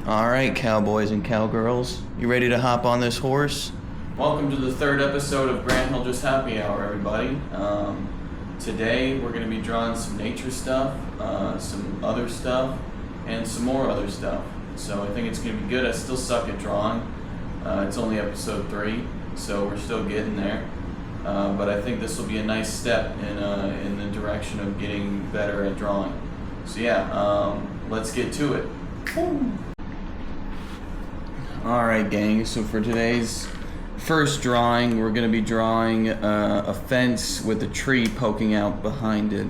Alright, cowboys and cowgirls, you ready to hop on this horse? Welcome to the third episode of Grant Hill Just Happy Hour, everybody. Today we're going to be drawing some nature stuff, some other stuff, and some more other stuff. So I think it's going to be good. I still suck at drawing. It's only episode 3, so we're still getting there. But I think this will be a nice step in the direction of getting better at drawing. So yeah, let's get to it. Alright gang, so for today's first drawing, we're going to be drawing a fence with a tree poking out behind it.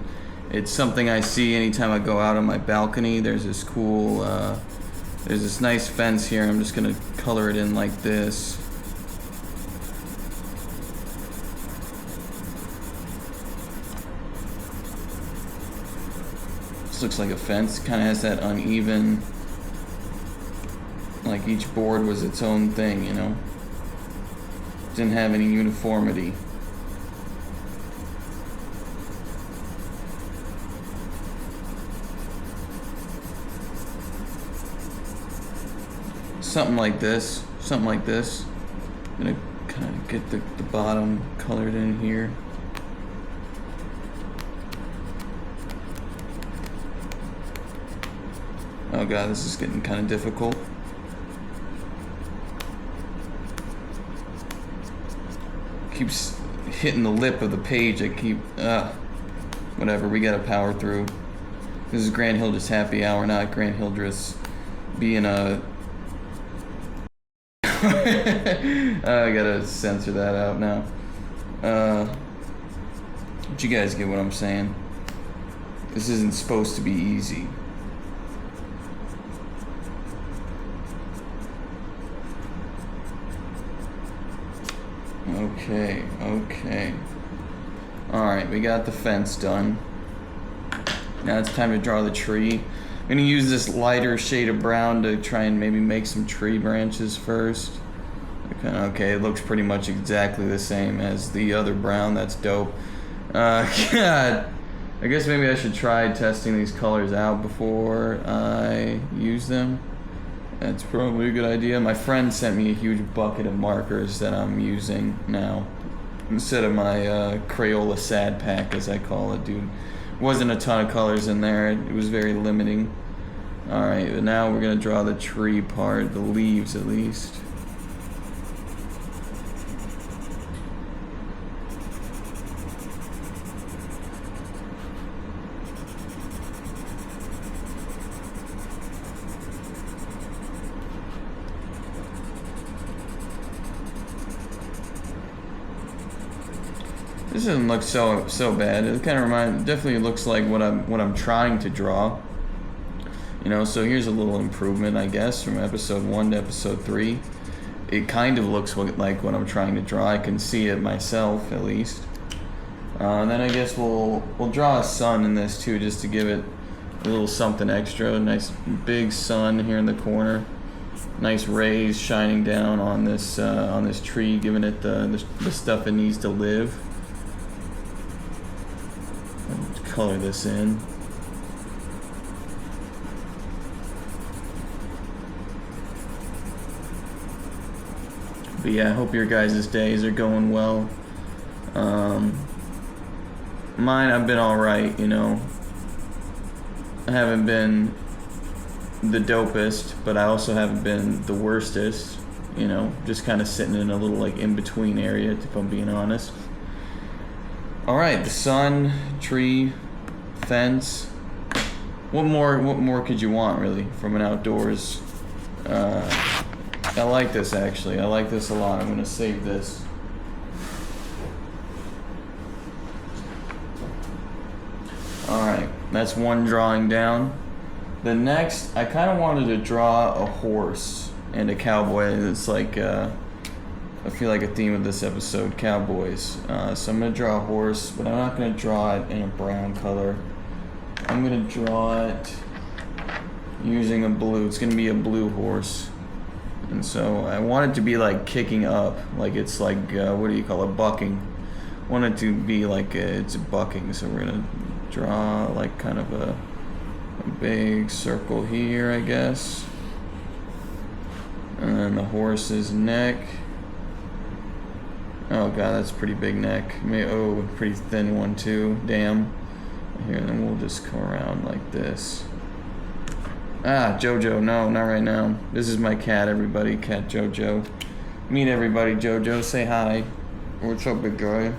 It's something I see anytime I go out on my balcony. There's this cool, there's this nice fence here. I'm just going to color it in like this. This looks like a fence, kind of has that uneven, like each board was its own thing, you know? Didn't have any uniformity. Something like this, I'm gonna kind of get the bottom colored in here. Oh god, this is getting kind of difficult. Keeps hitting the lip of the page. I keep, whatever, we gotta power through. This is Grant Hill Just Happy Hour, not Grant Hill Just being a... I gotta censor that out now. But you guys get what I'm saying. This isn't supposed to be easy. Okay. Alright, we got the fence done. Now it's time to draw the tree. I'm gonna use this lighter shade of brown to try and maybe make some tree branches first. Okay, it looks pretty much exactly the same as the other brown. That's dope. God. I guess maybe I should try testing these colors out before I use them. That's probably a good idea. My friend sent me a huge bucket of markers that I'm using now instead of my Crayola sad pack, as I call it, dude. Wasn't a ton of colors in there. It was very limiting. Alright, but now we're gonna draw the tree part, the leaves at least. This doesn't look so bad. It kind of definitely looks like what I'm trying to draw. You know, so here's a little improvement, I guess, from episode 1 to episode 3. It kind of looks like what I'm trying to draw. I can see it myself, at least. And then I guess we'll draw a sun in this too, just to give it a little something extra. A nice big sun here in the corner. Nice rays shining down on this tree, giving it the stuff it needs to live. Color this in. But yeah, I hope your guys' days are going well. Mine, I've been alright, you know. I haven't been the dopest, but I also haven't been the worstest, you know. Just kind of sitting in a little like in-between area, if I'm being honest. Alright, the sun, tree, fence. What more could you want, really, from an outdoors? I like this, actually. I like this a lot. I'm gonna save this. Alright, that's one drawing down. The next, I kind of wanted to draw a horse and a cowboy. It's like, I feel like a theme of this episode, Cowboys. So I'm going to draw a horse, but I'm not going to draw it in a brown color. I'm going to draw it using a blue. It's going to be a blue horse. And so I want it to be like kicking up, like it's like, what do you call it, bucking. I want it to be like it's bucking, so we're going to draw like kind of a big circle here, I guess. And then the horse's neck. Oh god, that's a pretty big neck. Oh, pretty thin one too. Damn. Here, then we'll just come around like this. Ah, Jojo, no, not right now. This is my cat, everybody. Cat Jojo. Meet everybody, Jojo. Say hi. What's up, big guy?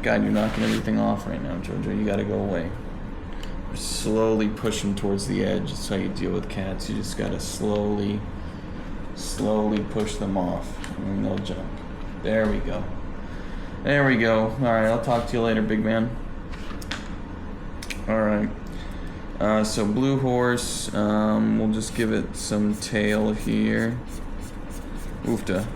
God, you're knocking everything off right now, Jojo. You gotta go away. Slowly push them towards the edge. That's how you deal with cats. You just gotta slowly push them off, and then they'll jump. There we go. There we go. All right, I'll talk to you later, big man. All right. So blue horse. We'll just give it some tail here. Oofta.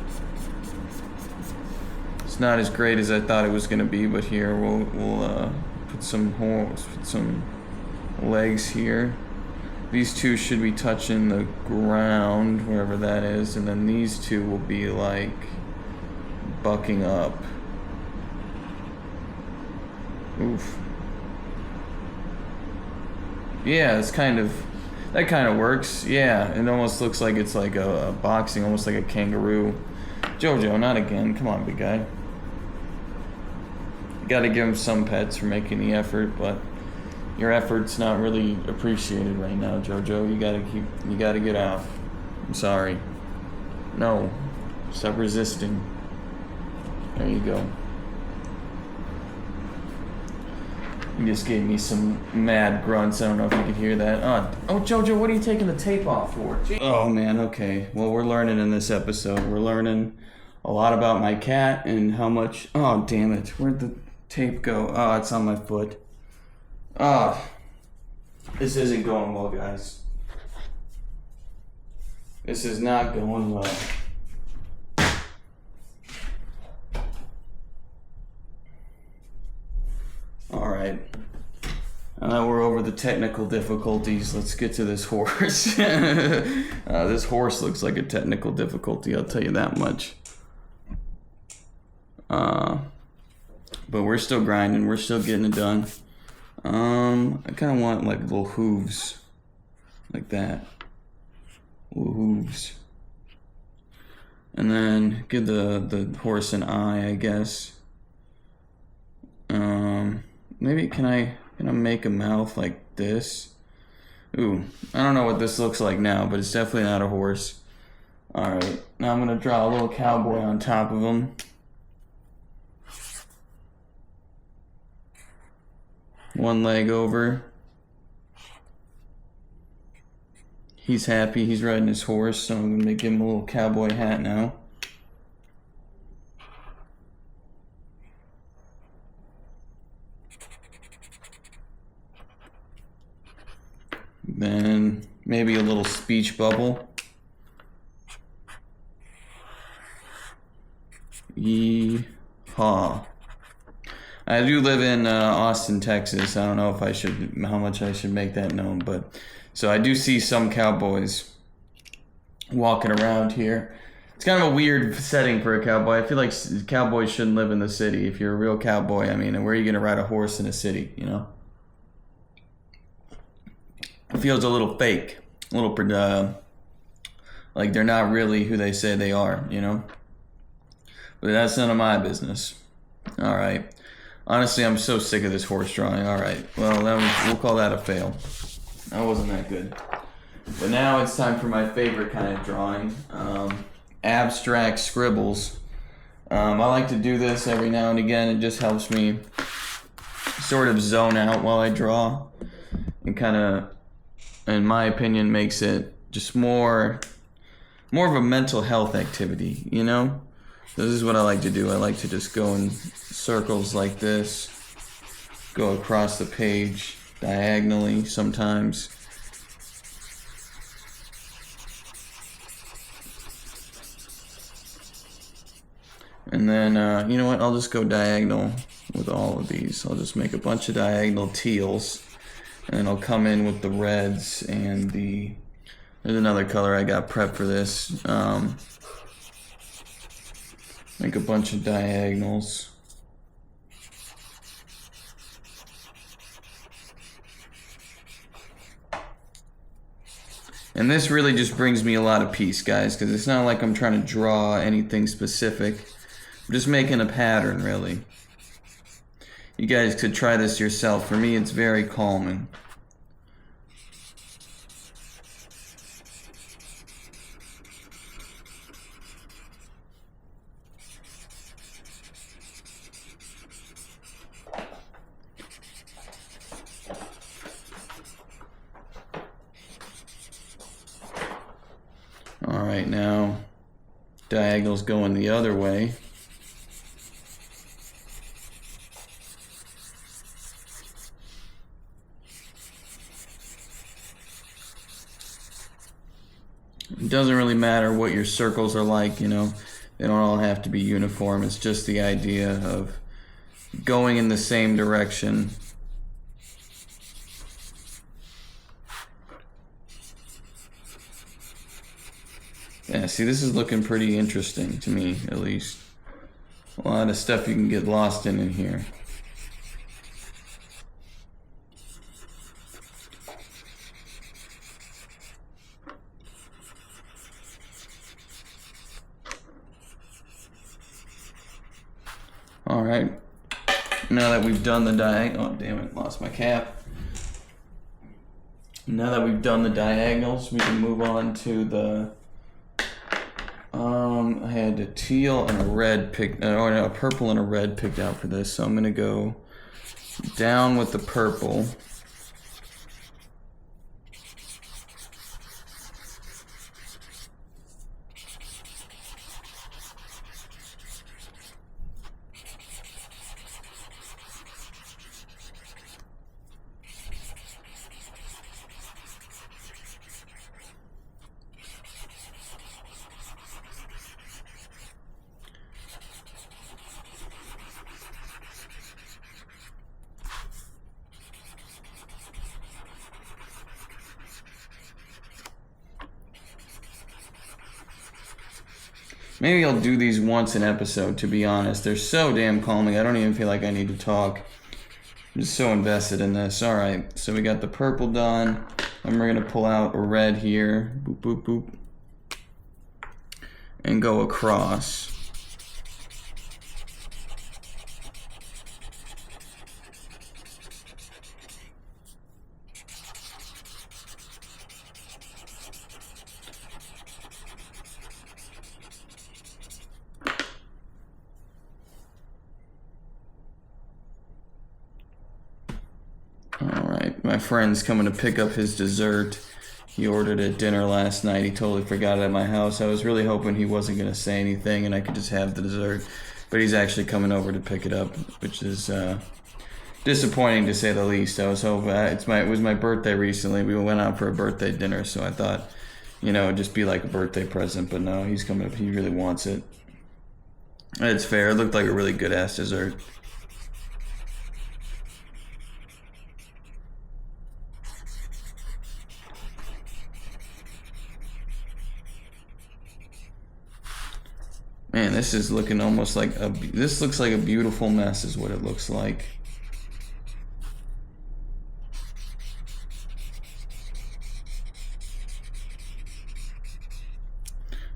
It's not as great as I thought it was gonna be, but here we'll put some legs here. These two should be touching the ground, wherever that is, and then these two will be like bucking up. Oof. Yeah, that kind of works. Yeah, it almost looks like it's like a boxing, almost like a kangaroo. Jojo, not again. Come on, big guy. You gotta give him some pets for making the effort, but your effort's not really appreciated right now, Jojo. You gotta get out. I'm sorry. No. Stop resisting. There you go. You just gave me some mad grunts. I don't know if you could hear that. Oh, Jojo, what are you taking the tape off for? Oh, man, okay. Well, we're learning in this episode. We're learning a lot about my cat and how much... Oh, damn it. Where'd the tape go? Oh, it's on my foot. Oh, this isn't going well, guys. This is not going well. Alright. Now that we're over the technical difficulties, let's get to this horse. This horse looks like a technical difficulty, I'll tell you that much. But we're still grinding, we're still getting it done. I kind of want like little hooves, like that. Little hooves. And then give the horse an eye, I guess. Maybe can I make a mouth like this? Ooh, I don't know what this looks like now, but it's definitely not a horse. Alright, now I'm gonna draw a little cowboy on top of him. One leg over. He's happy, he's riding his horse, so I'm gonna give him a little cowboy hat now. Then maybe a little speech bubble. Yeehaw. I do live in Austin, Texas. I don't know if how much I should make that known, but so I do see some cowboys walking around here. It's kind of a weird setting for a cowboy. I feel like cowboys shouldn't live in the city. If you're a real cowboy, I mean, where are you gonna ride a horse in a city, you know? It feels a little fake, a little like they're not really who they say they are, you know? But that's none of my business. All right. Honestly, I'm so sick of this horse drawing. All right. Well, we'll call that a fail. That wasn't that good. But now it's time for my favorite kind of drawing, abstract scribbles. I like to do this every now and again. It just helps me sort of zone out while I draw, and kind of, in my opinion, makes it just more of a mental health activity, you know? This is what I like to do. I like to just go in circles like this, go across the page diagonally sometimes. And then, you know what? I'll just go diagonal with all of these. I'll just make a bunch of diagonal teals. And then I'll come in with the reds and there's another color I got prepped for this. Make a bunch of diagonals. And this really just brings me a lot of peace, guys, because it's not like I'm trying to draw anything specific. I'm just making a pattern, really. You guys could try this yourself. For me, it's very calming. Alright, now diagonals going the other way. It doesn't really matter what your circles are like, you know. They don't all have to be uniform. It's just the idea of going in the same direction. Yeah, see, this is looking pretty interesting to me, at least. A lot of stuff you can get lost in here. Alright, now that we've done the oh damn it, lost my cap. Now that we've done the diagonals, we can move on to the I had a teal and a red picked, or no, a purple and a red picked out for this, so I'm gonna go down with the purple. Maybe I'll do these once an episode, to be honest. They're so damn calming, I don't even feel like I need to talk. I'm just so invested in this. Alright, so we got the purple done. And we're going to pull out a red here. Boop, boop, boop. And go across. Alright, my friend's coming to pick up his dessert. He ordered at dinner last night. He totally forgot it at my house. I was really hoping he wasn't going to say anything and I could just have the dessert. But he's actually coming over to pick it up, which is disappointing to say the least. I was hoping, it was my birthday recently. We went out for a birthday dinner, so I thought, you know, it'd just be like a birthday present. But no, he's coming up. He really wants it. It's fair. It looked like a really good-ass dessert. Man, this is looking almost like this looks like a beautiful mess is what it looks like.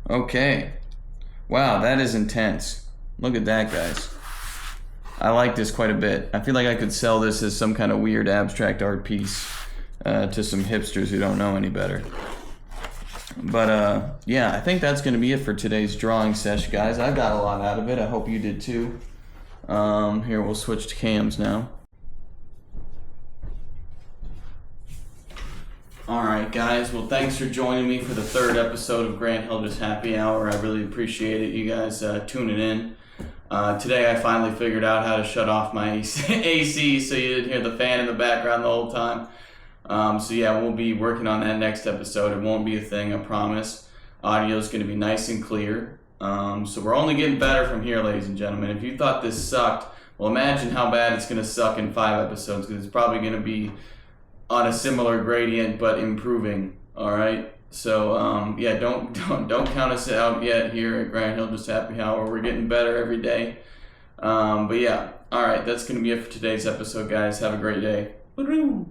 Okay. Wow, that is intense. Look at that, guys. I like this quite a bit. I feel like I could sell this as some kind of weird abstract art piece to some hipsters who don't know any better. But, yeah, I think that's going to be it for today's drawing session, guys. I got a lot out of it. I hope you did, too. Here, we'll switch to cams now. Alright, guys. Well, thanks for joining me for the third episode of Grant Hilder's Happy Hour. I really appreciate it, you guys tuning in. Today, I finally figured out how to shut off my AC so you didn't hear the fan in the background the whole time. So yeah, we'll be working on that next episode. It won't be a thing, I promise. Audio is going to be nice and clear. So we're only getting better from here, ladies and gentlemen. If you thought this sucked, well, imagine how bad it's going to suck in 5 episodes, because it's probably going to be on a similar gradient, but improving. All right. So yeah, don't count us out yet here at Grant Hilder's Happy Hour. We're getting better every day. But yeah, all right. That's going to be it for today's episode, guys. Have a great day. Woo-hoo!